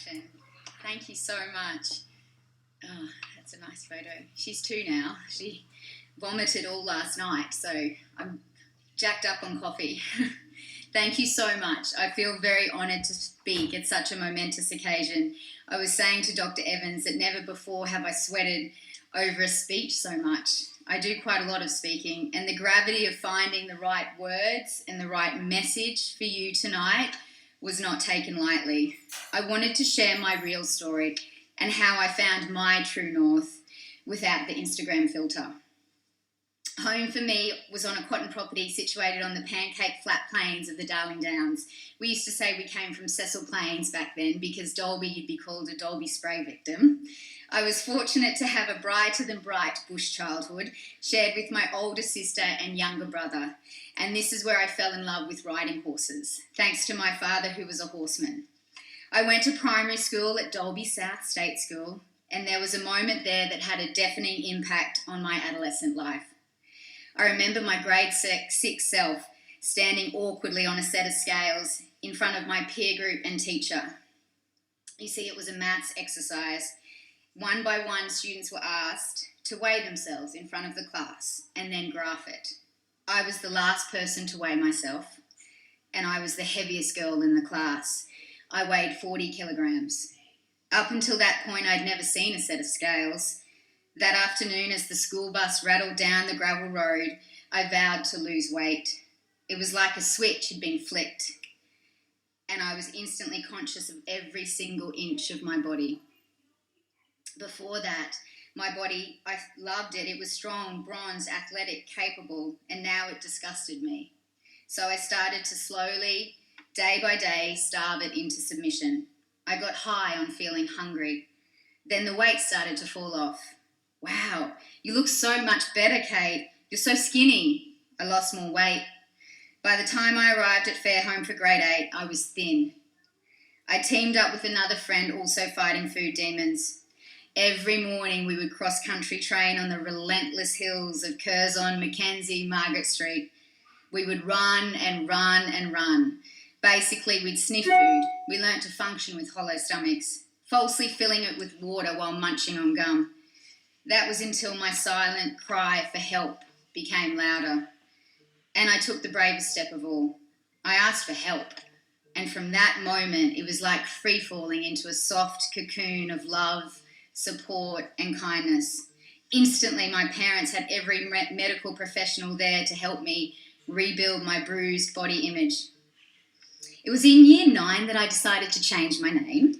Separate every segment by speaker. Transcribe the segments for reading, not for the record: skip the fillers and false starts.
Speaker 1: introduction. Thank you so much. Oh, that's a nice photo. She's 2 now. She vomited all last night, so I'm jacked up on coffee. Thank you so much. I feel very honoured to speak at such a momentous occasion. I was saying to Dr. Evans that never before have I sweated over a speech so much. I do quite a lot of speaking, and the gravity of finding the right words and the right message for you tonight was not taken lightly. I wanted to share my real story and how I found my true north without the Instagram filter. Home for me was on a cotton property situated on the pancake flat plains of the Darling Downs. We used to say we came from Cecil Plains back then because Dalby you'd be called a Dalby spray victim. I was fortunate to have a brighter than bright bush childhood shared with my older sister and younger brother, and this is where I fell in love with riding horses, thanks to my father who was a horseman. I went to primary school at Dalby South State School, and there was a moment there that had a deafening impact on my adolescent life. I remember my grade 6 self standing awkwardly on a set of scales in front of my peer group and teacher. You see, it was a maths exercise. One by one, students were asked to weigh themselves in front of the class and then graph it. I was the last person to weigh myself, and I was the heaviest girl in the class. I weighed 40 kilograms. Up until that point, I'd never seen a set of scales. That afternoon, as the school bus rattled down the gravel road, I vowed to lose weight. It was like a switch had been flicked, and I was instantly conscious of every single inch of my body. Before that, my body, I loved it. It was strong, bronze, athletic, capable, and now it disgusted me. So I started to slowly, day by day, starve it into submission. I got high on feeling hungry. Then the weight started to fall off. Wow, you look so much better, Kate. You're so skinny. I lost more weight. By the time I arrived at Fairholme for grade 8, I was thin. I teamed up with another friend also fighting food demons. Every morning we would cross-country train on the relentless hills of Curzon, Mackenzie, Margaret Street. We would run and run and run. Basically, we'd sniff food. We learnt to function with hollow stomachs, falsely filling it with water while munching on gum. That was until my silent cry for help became louder. And I took the bravest step of all. I asked for help. And from that moment, it was like free-falling into a soft cocoon of love, support and kindness. Instantly, my parents had every medical professional there to help me rebuild my bruised body image. It was in year 9 that I decided to change my name.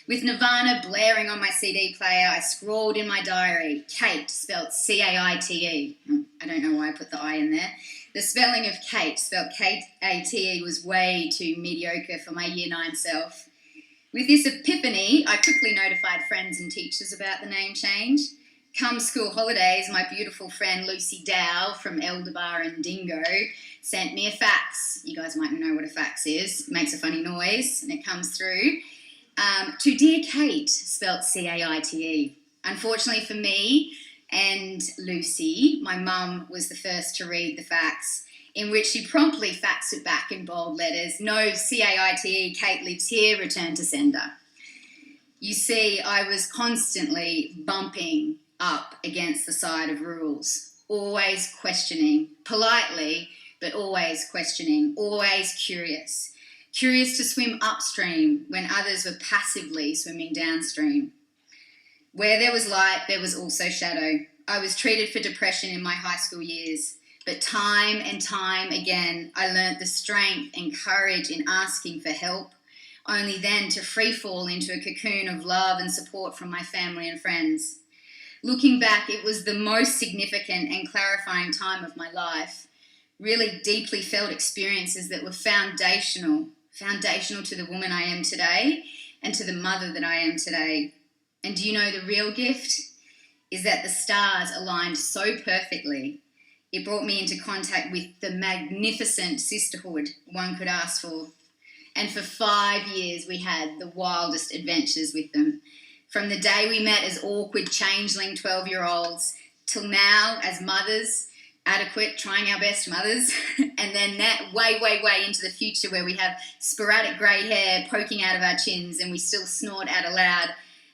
Speaker 1: With Nirvana blaring on my CD player, I scrawled in my diary, Kate, spelt C-A-I-T-E. I don't know why I put the I in there. The spelling of Kate, spelt K-A-T-E, was way too mediocre for my year 9 self. With this epiphany, I quickly notified friends and teachers about the name change. Come school holidays, my beautiful friend Lucy Dow from Elderbar and Dingo sent me a fax. You guys might know what a fax is. It makes a funny noise and it comes through. To Dear Kate, spelt C-A-I-T-E. Unfortunately for me and Lucy, my mum was the first to read the fax, in which she promptly faxed it back in bold letters. No, C-A-I-T-E, Kate lives here, return to sender. You see, I was constantly bumping up against the side of rules, always questioning, politely, but always questioning, always curious. Curious to swim upstream when others were passively swimming downstream. Where there was light, there was also shadow. I was treated for depression in my high school years. But time and time again, I learnt the strength and courage in asking for help, only then to free fall into a cocoon of love and support from my family and friends. Looking back, it was the most significant and clarifying time of my life. Really deeply felt experiences that were foundational to the woman I am today and to the mother that I am today. And do you know the real gift? Is that the stars aligned so perfectly. It brought me into contact with the magnificent sisterhood one could ask for. And for 5 years, we had the wildest adventures with them. From the day we met as awkward changeling 12-year-olds till now as mothers, adequate, trying our best mothers, and then that way into the future where we have sporadic grey hair poking out of our chins and we still snort out aloud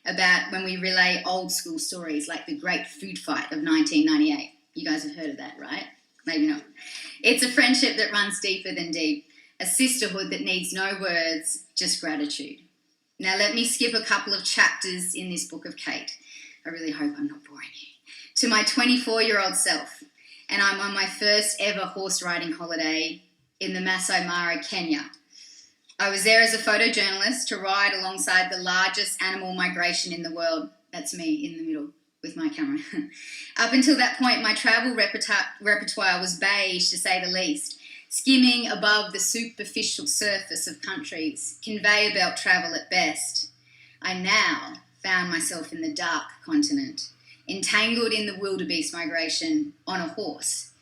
Speaker 1: about when we relay old school stories like the great food fight of 1998. You guys have heard of that, right? Maybe not. It's a friendship that runs deeper than deep, a sisterhood that needs no words, just gratitude. Now let me skip a couple of chapters in this book of Kate. I really hope I'm not boring you. To my 24-year-old self, and I'm on my first ever horse riding holiday in the Masai Mara, Kenya. I was there as a photojournalist to ride alongside the largest animal migration in the world. That's me in the middle with my camera. Up until that point, my travel repertoire was beige, to say the least, skimming above the superficial surface of countries, conveyor belt travel at best. I now found myself in the dark continent, entangled in the wildebeest migration on a horse.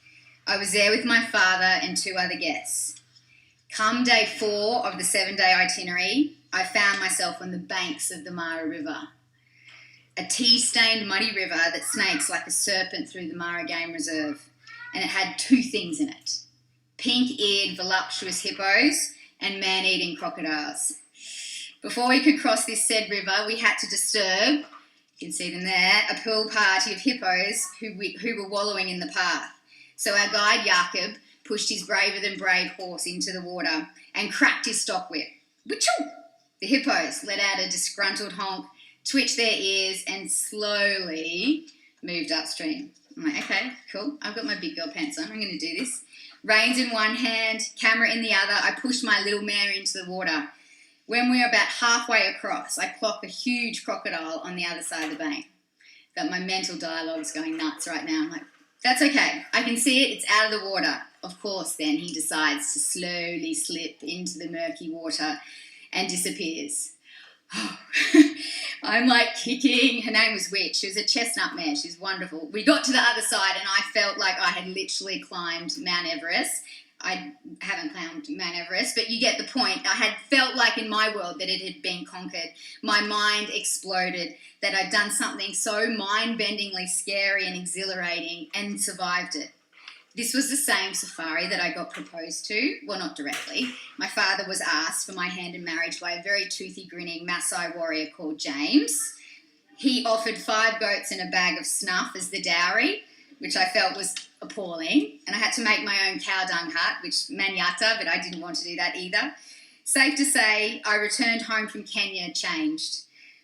Speaker 1: I was there with my father and 2 other guests. Come day 4 of the 7-day itinerary, I found myself on the banks of the Mara River, a tea-stained muddy river that snakes like a serpent through the Mara Game Reserve, and it had 2 things in it: pink-eared voluptuous hippos and man-eating crocodiles. Before we could cross this said river, we had to disturb, you can see them there, a pool party of hippos who were wallowing in the path. So our guide, Jakob, pushed his braver-than-brave horse into the water and cracked his stock whip. Wachoo! The hippos let out a disgruntled honk, twitched their ears, and slowly moved upstream. I'm like, okay, cool. I've got my big girl pants on. I'm going to do this. Reins in one hand, camera in the other, I pushed my little mare into the water. When we were about halfway across, I clocked a huge crocodile on the other side of the bank. But my mental dialogue's going nuts right now. I'm like, that's okay. I can see it. It's out of the water. Of course, then he decides to slowly slip into the murky water and disappears. I'm like kicking. Her name was Witch. She was a chestnut mare. She's wonderful. We got to the other side and I felt like I had literally climbed Mount Everest. I haven't climbed Mount Everest, but you get the point. I had felt like in my world that it had been conquered. My mind exploded, that I'd done something so mind-bendingly scary and exhilarating and survived it. This was the same safari that I got proposed to. Well, not directly. My father was asked for my hand in marriage by a very toothy, grinning Maasai warrior called James. He offered 5 goats and a bag of snuff as the dowry, which I felt was appalling. And I had to make my own cow dung hut, which manyata, but I didn't want to do that either. Safe to say, I returned home from Kenya changed.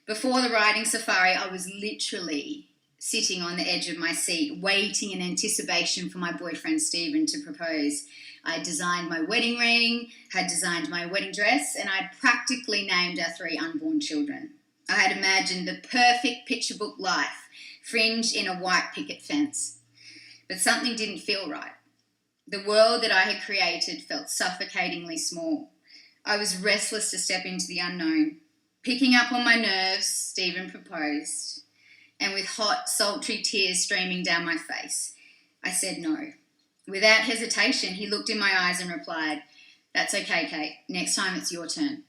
Speaker 1: Before the riding safari, I was literally sitting on the edge of my seat, waiting in anticipation for my boyfriend Stephen to propose. I designed my wedding ring, had designed my wedding dress, and I'd practically named our 3 unborn children. I had imagined the perfect picture book life, fringed in a white picket fence. But something didn't feel right. The world that I had created felt suffocatingly small. I was restless to step into the unknown. Picking up on my nerves, Stephen proposed, and with hot, sultry tears streaming down my face, I said no. Without hesitation, he looked in my eyes and replied, "That's okay, Kate. Next time it's your turn."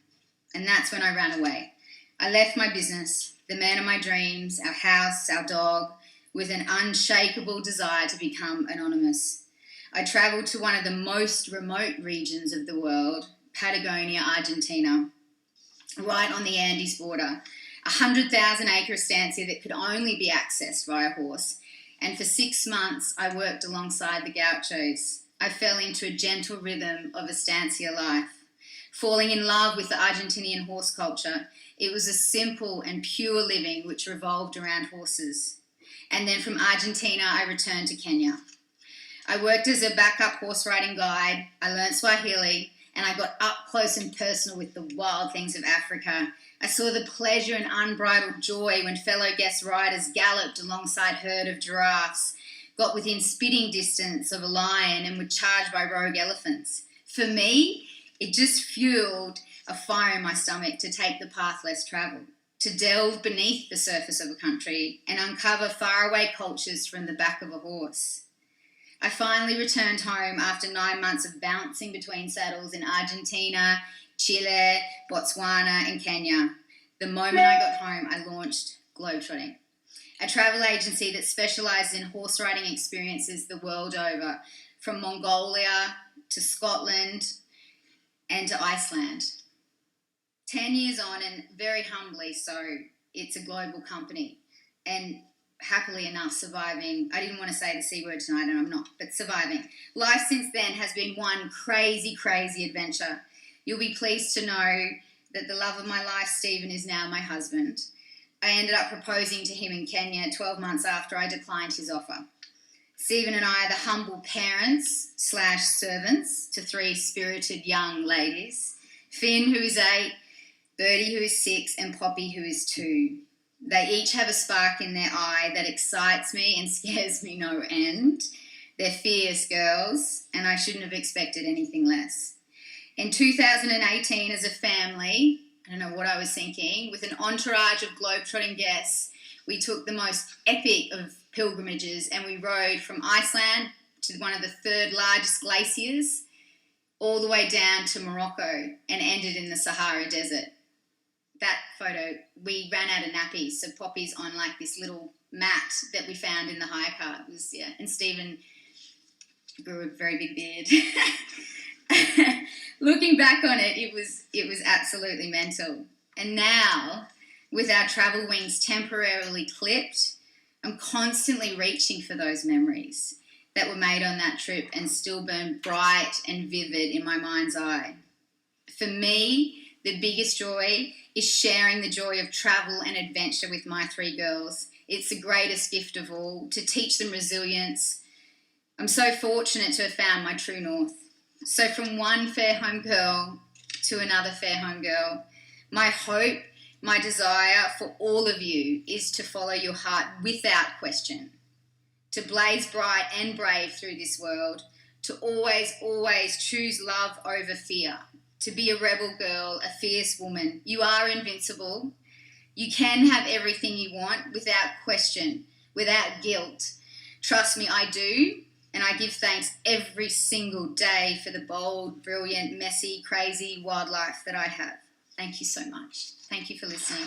Speaker 1: And that's when I ran away. I left my business, the man of my dreams, our house, our dog, with an unshakable desire to become anonymous. I travelled to one of the most remote regions of the world, Patagonia, Argentina, right on the Andes border, 100,000-acre estancia that could only be accessed via horse. And for 6 months, I worked alongside the gauchos. I fell into a gentle rhythm of estancia life. Falling in love with the Argentinian horse culture, it was a simple and pure living which revolved around horses. And then from Argentina, I returned to Kenya. I worked as a backup horse riding guide. I learnt Swahili, and I got up close and personal with the wild things of Africa. I saw the pleasure and unbridled joy when fellow guest riders galloped alongside a herd of giraffes, got within spitting distance of a lion, and were charged by rogue elephants. For me, it just fueled a fire in my stomach to take the path less travelled, to delve beneath the surface of a country and uncover faraway cultures from the back of a horse. I finally returned home after 9 months of bouncing between saddles in Argentina, Chile, Botswana and Kenya. The moment I got home, I launched Globetrotting. a travel agency that specialises in horse riding experiences the world over, from Mongolia to Scotland and to Iceland. 10 years on, and very humbly so, it's a global company, and happily enough surviving. I didn't want to say the C word tonight, and I'm not, but surviving. Life since then has been one crazy, crazy adventure. You'll be pleased to know that the love of my life, Stephen, is now my husband. I ended up proposing to him in Kenya 12 months after I declined his offer. Stephen and I are the humble parents / servants to 3 spirited young ladies. Finn, who is 8, Birdie, who is 6, and Poppy, who is 2. They each have a spark in their eye that excites me and scares me no end. They're fierce girls, and I shouldn't have expected anything less. In 2018, as a family, I don't know what I was thinking, with an entourage of globetrotting guests, we took the most epic of pilgrimages, and we rode from Iceland to one of the 3rd largest glaciers all the way down to Morocco and ended in the Sahara Desert. That photo, we ran out of nappies, so Poppy's on like this little mat that we found in the hire car. It was, yeah, and Stephen grew a very big beard. Looking back on it, it was absolutely mental. And now, with our travel wings temporarily clipped, I'm constantly reaching for those memories that were made on that trip and still burn bright and vivid in my mind's eye. For me, the biggest joy is sharing the joy of travel and adventure with my 3 girls. It's the greatest gift of all, to teach them resilience. I'm so fortunate to have found my true north. So from one Fairholme girl to another Fairholme girl, my hope, my desire for all of you is to follow your heart without question, to blaze bright and brave through this world, to always, always choose love over fear, to be a rebel girl, a fierce woman. You are invincible. You can have everything you want without question, without guilt. Trust me, I do, and I give thanks every single day for the bold, brilliant, messy, crazy wildlife that I have. Thank you so much. Thank you for listening.